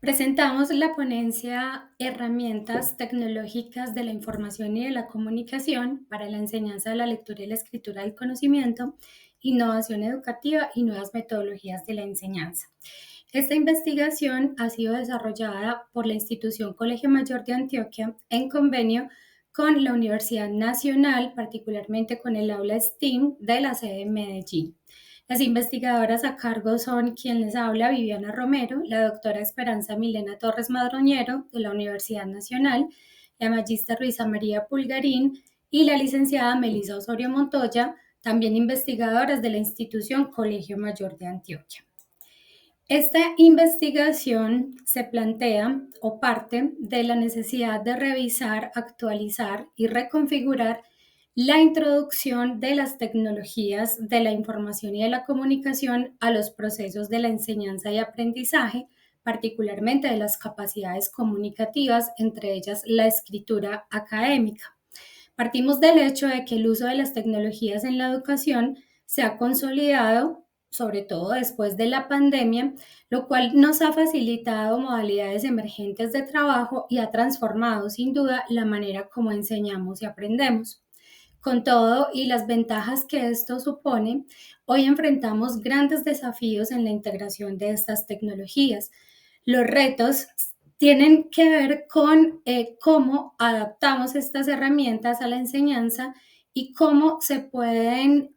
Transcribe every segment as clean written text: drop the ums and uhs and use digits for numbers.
Presentamos la ponencia Herramientas tecnológicas de la información y de la comunicación para la enseñanza de la lectura y la escritura del conocimiento, innovación educativa y nuevas metodologías de la enseñanza. Esta investigación ha sido desarrollada por la institución Colegio Mayor de Antioquia en convenio con la Universidad Nacional, particularmente con el aula STEAM de la sede de Medellín. Las investigadoras a cargo son quien les habla, Viviana Romero, la doctora Esperanza Milena Torres Madroñero de la Universidad Nacional, la magista Luisa María Pulgarín y la licenciada Melisa Osorio Montoya, también investigadoras de la institución Colegio Mayor de Antioquia. Esta investigación se plantea o parte de la necesidad de revisar, actualizar y reconfigurar la introducción de las tecnologías de la información y de la comunicación a los procesos de la enseñanza y aprendizaje, particularmente de las capacidades comunicativas, entre ellas la escritura académica. Partimos del hecho de que el uso de las tecnologías en la educación se ha consolidado, sobre todo después de la pandemia, lo cual nos ha facilitado modalidades emergentes de trabajo y ha transformado sin duda la manera como enseñamos y aprendemos. Con todo y las ventajas que esto supone, hoy enfrentamos grandes desafíos en la integración de estas tecnologías. Los retos tienen que ver con cómo adaptamos estas herramientas a la enseñanza y cómo se pueden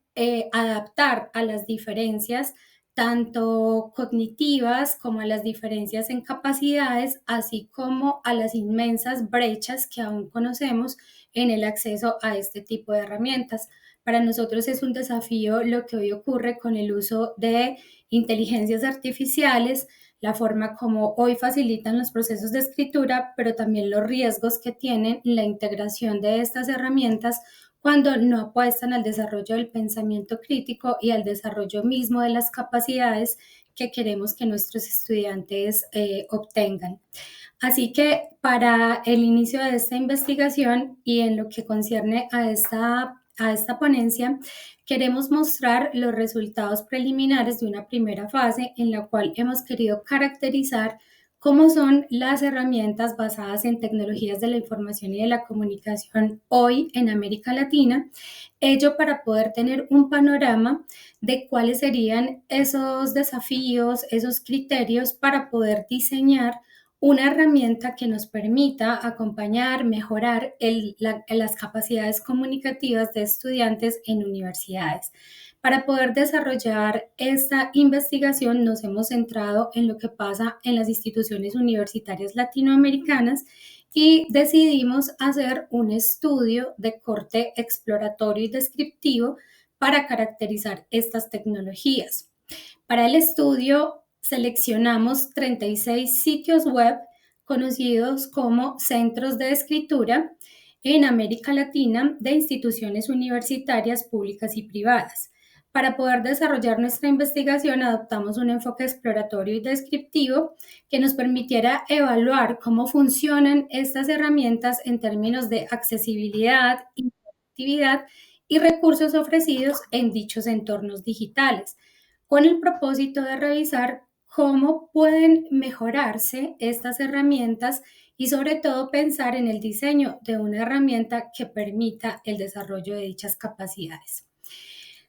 adaptar a las diferencias tanto cognitivas como a las diferencias en capacidades, así como a las inmensas brechas que aún conocemos en el acceso a este tipo de herramientas. Para nosotros es un desafío lo que hoy ocurre con el uso de inteligencias artificiales, la forma como hoy facilitan los procesos de escritura, pero también los riesgos que tienen la integración de estas herramientas cuando no apuestan al desarrollo del pensamiento crítico y al desarrollo mismo de las capacidades que queremos que nuestros estudiantes obtengan. Así que para el inicio de esta investigación y en lo que concierne a esta ponencia, queremos mostrar los resultados preliminares de una primera fase en la cual hemos querido caracterizar cómo son las herramientas basadas en tecnologías de la información y de la comunicación hoy en América Latina, ello para poder tener un panorama de cuáles serían esos desafíos, esos criterios para poder diseñar una herramienta que nos permita acompañar, mejorar las capacidades comunicativas de estudiantes en universidades. Para poder desarrollar esta investigación nos hemos centrado en lo que pasa en las instituciones universitarias latinoamericanas y decidimos hacer un estudio de corte exploratorio y descriptivo para caracterizar estas tecnologías. Para el estudio seleccionamos 36 sitios web conocidos como centros de escritura en América Latina de instituciones universitarias públicas y privadas. Para poder desarrollar nuestra investigación adoptamos un enfoque exploratorio y descriptivo que nos permitiera evaluar cómo funcionan estas herramientas en términos de accesibilidad, interactividad y recursos ofrecidos en dichos entornos digitales, con el propósito de revisar cómo pueden mejorarse estas herramientas y sobre todo pensar en el diseño de una herramienta que permita el desarrollo de dichas capacidades.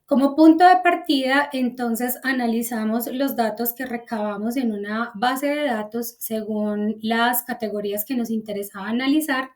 Como punto de partida, entonces analizamos los datos que recabamos en una base de datos según las categorías que nos interesaba analizar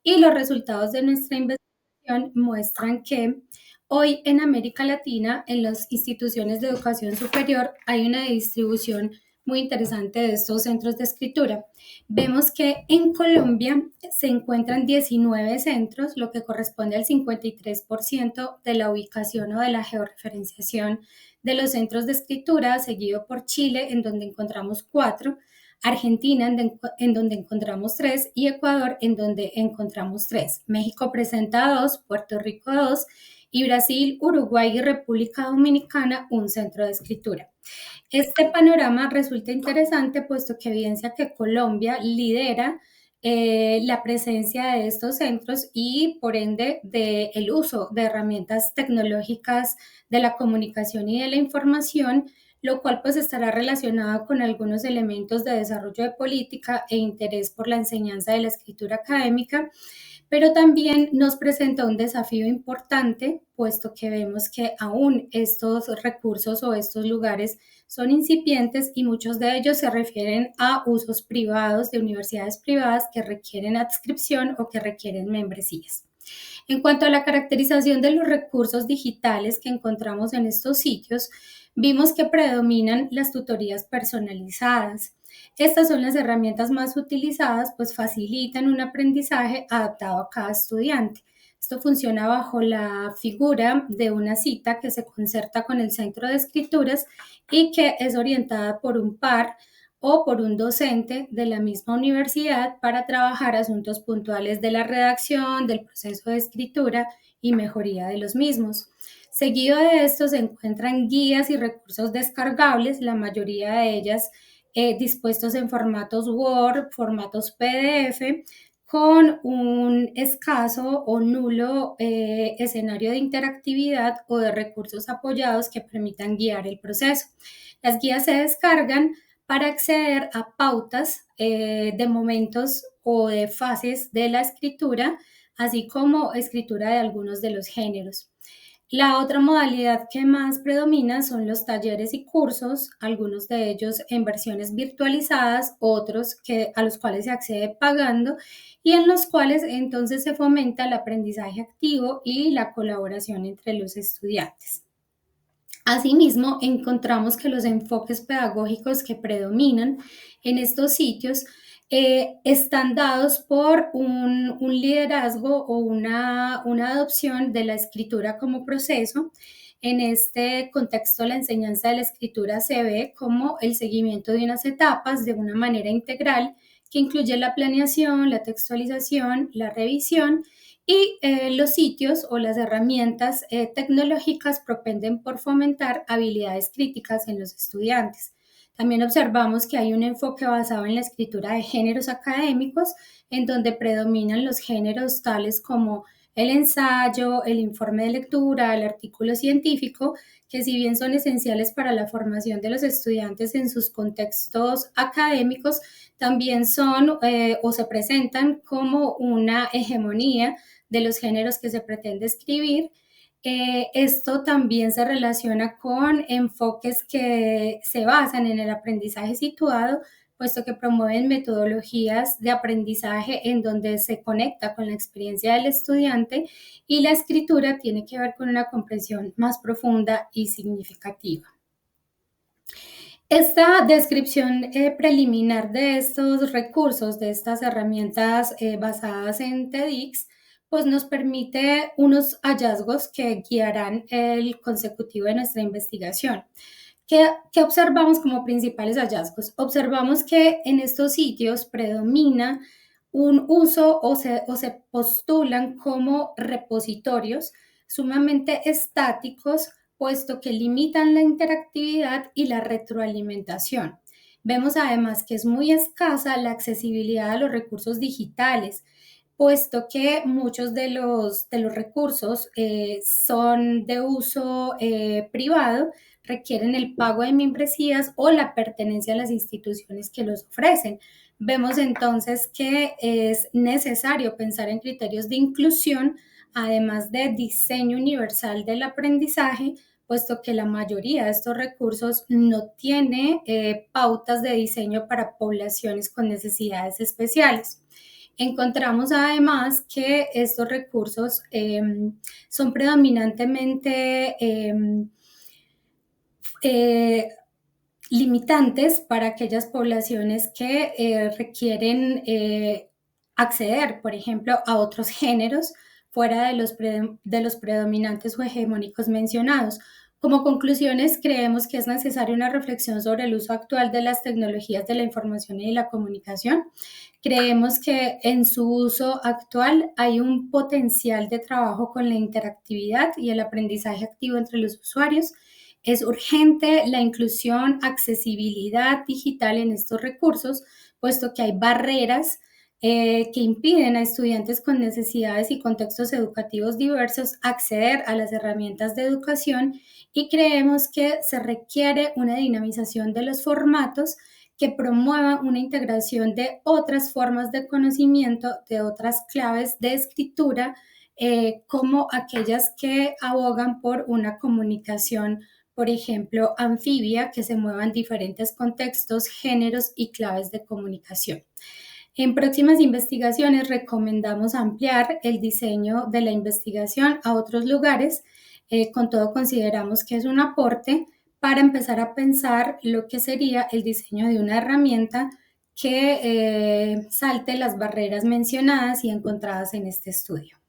y los resultados de nuestra investigación muestran que hoy en América Latina, en las instituciones de educación superior, hay una distribución muy interesante de estos centros de escritura. Vemos que en Colombia se encuentran 19 centros, lo que corresponde al 53% de la ubicación o de la georreferenciación de los centros de escritura, seguido por Chile, en donde encontramos 4, Argentina, en donde encontramos 3, y Ecuador, en donde encontramos 3. México presenta 2, Puerto Rico 2, y Brasil, Uruguay y República Dominicana un centro de escritura. Este panorama resulta interesante puesto que evidencia que Colombia lidera la presencia de estos centros y por ende del uso de herramientas tecnológicas de la comunicación y de la información, lo cual pues estará relacionado con algunos elementos de desarrollo de política e interés por la enseñanza de la escritura académica, pero también nos presenta un desafío importante, puesto que vemos que aún estos recursos o estos lugares son incipientes y muchos de ellos se refieren a usos privados de universidades privadas que requieren adscripción o que requieren membresías. En cuanto a la caracterización de los recursos digitales que encontramos en estos sitios, vimos que predominan las tutorías personalizadas. Estas son las herramientas más utilizadas, pues facilitan un aprendizaje adaptado a cada estudiante. Esto funciona bajo la figura de una cita que se concerta con el centro de escrituras y que es orientada por un par o por un docente de la misma universidad para trabajar asuntos puntuales de la redacción, del proceso de escritura y mejoría de los mismos. Seguido de esto se encuentran guías y recursos descargables, la mayoría de ellas dispuestos en formatos Word, formatos PDF, con un escaso o nulo escenario de interactividad o de recursos apoyados que permitan guiar el proceso. Las guías se descargan para acceder a pautas de momentos o de fases de la escritura, así como escritura de algunos de los géneros. La otra modalidad que más predomina son los talleres y cursos, algunos de ellos en versiones virtualizadas, otros a los cuales se accede pagando y en los cuales entonces se fomenta el aprendizaje activo y la colaboración entre los estudiantes. Asimismo, encontramos que los enfoques pedagógicos que predominan en estos sitios están dados por un liderazgo o una adopción de la escritura como proceso. En este contexto, la enseñanza de la escritura se ve como el seguimiento de unas etapas de una manera integral que incluye la planeación, la textualización, la revisión y los sitios o las herramientas tecnológicas propenden por fomentar habilidades críticas en los estudiantes. También observamos que hay un enfoque basado en la escritura de géneros académicos, en donde predominan los géneros tales como el ensayo, el informe de lectura, el artículo científico, que si bien son esenciales para la formación de los estudiantes en sus contextos académicos, también son o se presentan como una hegemonía de los géneros que se pretende escribir. Esto también se relaciona con enfoques que se basan en el aprendizaje situado, puesto que promueven metodologías de aprendizaje en donde se conecta con la experiencia del estudiante y la escritura tiene que ver con una comprensión más profunda y significativa. Esta descripción preliminar de estos recursos, de estas herramientas basadas en TEDx, pues nos permite unos hallazgos que guiarán el consecutivo de nuestra investigación. ¿Qué observamos como principales hallazgos? Observamos que en estos sitios predomina un uso o se postulan como repositorios sumamente estáticos, puesto que limitan la interactividad y la retroalimentación. Vemos además que es muy escasa la accesibilidad a los recursos digitales, puesto que muchos de los recursos son de uso privado, requieren el pago de membresías o la pertenencia a las instituciones que los ofrecen. Vemos entonces que es necesario pensar en criterios de inclusión, además de diseño universal del aprendizaje, puesto que la mayoría de estos recursos no tiene pautas de diseño para poblaciones con necesidades especiales. Encontramos además que estos recursos son predominantemente limitantes para aquellas poblaciones que requieren acceder, por ejemplo, a otros géneros fuera de los predominantes o hegemónicos mencionados. Como conclusiones, creemos que es necesaria una reflexión sobre el uso actual de las tecnologías de la información y de la comunicación. Creemos que en su uso actual hay un potencial de trabajo con la interactividad y el aprendizaje activo entre los usuarios. Es urgente la inclusión, accesibilidad digital en estos recursos, puesto que hay barreras que impiden a estudiantes con necesidades y contextos educativos diversos acceder a las herramientas de educación, y creemos que se requiere una dinamización de los formatos que promuevan una integración de otras formas de conocimiento, de otras claves de escritura, como aquellas que abogan por una comunicación, por ejemplo, anfibia, que se mueva en diferentes contextos, géneros y claves de comunicación. En próximas investigaciones recomendamos ampliar el diseño de la investigación a otros lugares. Con todo, consideramos que es un aporte para empezar a pensar lo que sería el diseño de una herramienta que salte las barreras mencionadas y encontradas en este estudio.